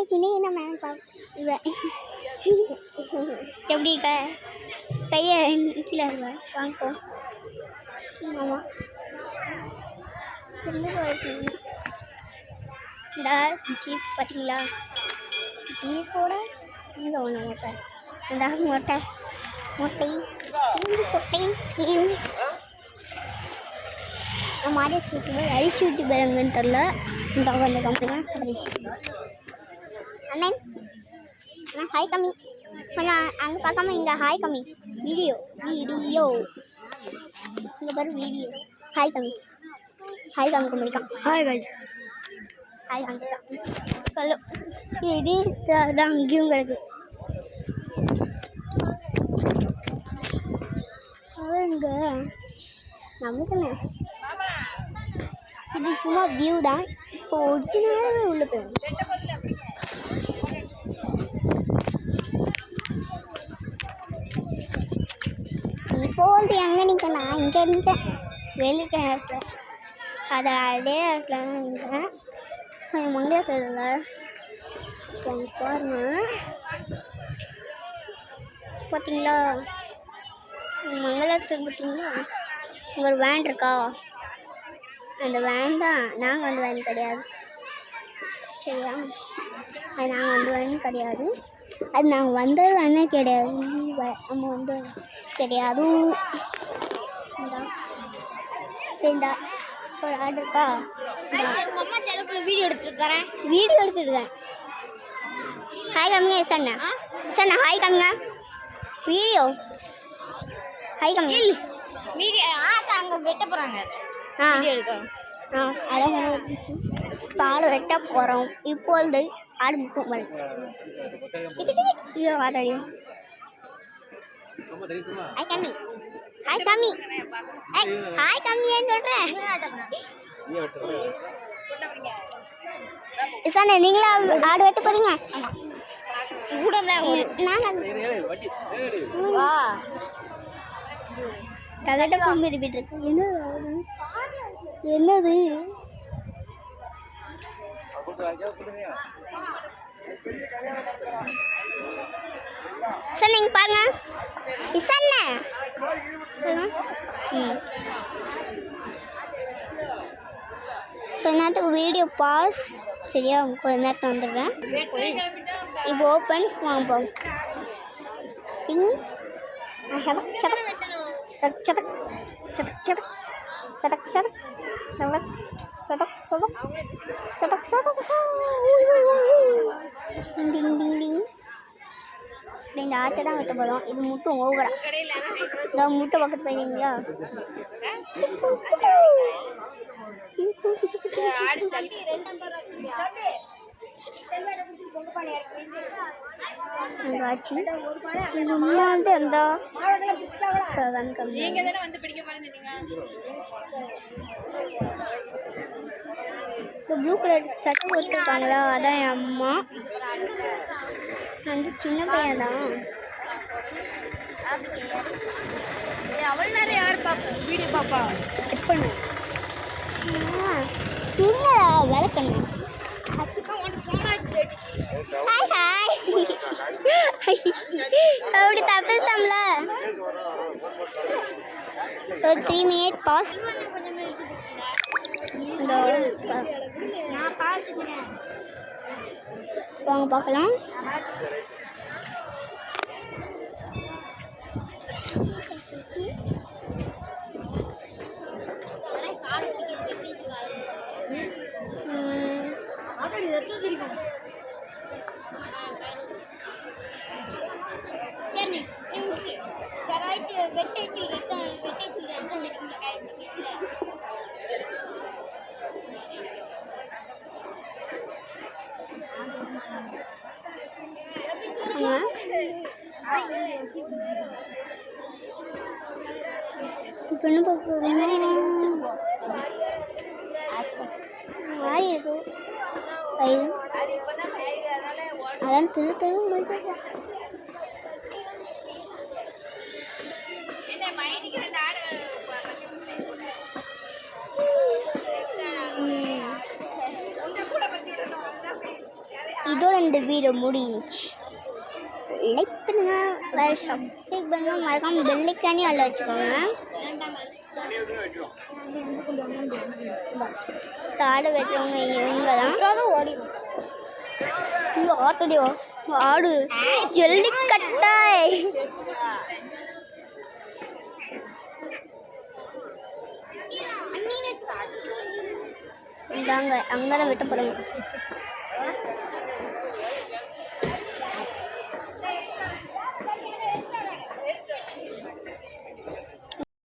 இன்னைக்கு என்ன மேம் எப்படி கையை கீழே வாங்கிப்போம். ஆமாம் இந்த ஜீப் பார்த்தீங்களா? ஜீப்போட இங்கே ஒன்று மொட்டை இந்த மொட்டை நம்ம அதே ஷூட்டு அரிசி ஷூட்டி பேருங்கன்னு தெரில. இந்த அந்த கம்பெனியாக அரிசி அண்ணன் ஹாய் கம்மி கொஞ்சம் அங்கே பார்க்காம இங்கே ஹாய் கம்மி வீடியோ இங்கே பாரு வீடியோ ஹாய் கம்மி கும்பிட்டான். ஹாய் கைஸ் ஹாய் காமிட்டான் சொல்லு. இது தான் இங்கேயும் கிடக்கு. இங்கே நமக்குன்னு இது சும்மா வியூ தான். இப்போ ஒரிஜினலாகவே உள்ள போகும். இப்போது எங்கே நிற்கலாம்? இங்கே இருந்தேன் வெளியே நேரத்தில் அதை அதே இடத்துல நின்றேன். மங்கையா தெரியல பாருங்க பார்த்தீங்களா? மங்களத்தில் பார்த்தீங்களா? இங்கே ஒரு வேன் இருக்கா? அந்த வேன் தான். நாங்கள் வந்து வேன் கிடையாது சரியா? அது நாங்கள் வந்து வேன் கிடையாது. அது நாங்கள் வந்தது வேணே கிடையாது. நம்ம வந்து கிடையாது. இந்தா ஒரு ஆர்டர் இருக்கா? வீடியோ எடுத்துருக்கேன். ஹாய் கம்மிங்க சண்ணா ஹாய் கம்மிங்க வீடியோ ஹாய் கம்மி வீடியோ அங்கே வெட்ட போகிறாங்க. வீடியோ எடுக்கணும். அதான் பால் வெட்ட போகிறோம். இப்பொழுது ஆடு முட்டும் ஐயோ வாதாடியும் ஹாய் கம்மின்னு சொல்கிறேன். சார் நீங்களா ஆடு வெட்ட போறீங்க? தகட்ட பூமி இருக்கு. என்னது சார் நீங்க பாருங்க கொஞ்ச நேரத்துக்கு வீடியோ பாஸ் சரியா? கொஞ்ச நேரத்தில் வந்துடுறேன். இப்போ ஓப்பன் வாங்குவோம். இந்த ஆட்டை தான் வெட்ட போகிறோம். இது முட்டும் ஓவரா இந்த முட்டை பக்கத்து போயிருக்கீங்களா? ப்ளூ கலர் சட்டை போட்டுருக்காங்களா? அதான் என் அம்மா. வந்து சின்ன பையன் தான். அவ்வளோ நேரம் யார் பார்ப்போம் வீடியோ பாப்பா எப்போ விளக்கணும். அப்படி தப்பிச்சோம்ல. ஒரு 3 minute பாஸ். வாங்க பார்க்கலாம். பெண்ணு மாறி இருக்கு. அதான் திரு இதோட இந்த வீடியோ முடிஞ்சுச்சு. லைக் பண்ணுங்க, வேறு சப்ஸ்கிரைப் பண்ணுங்க, மறக்காம பெல்லைக்கானே அதில் வச்சுக்கோங்க. தாடு வெட்டுறவங்க இவங்க தான். ஓடிடும். இங்கே ஆத்தடியோ ஆடு ஜல்லிக்கட்டாய். இந்தாங்க அங்கே தான் வெட்ட போகிறோம்.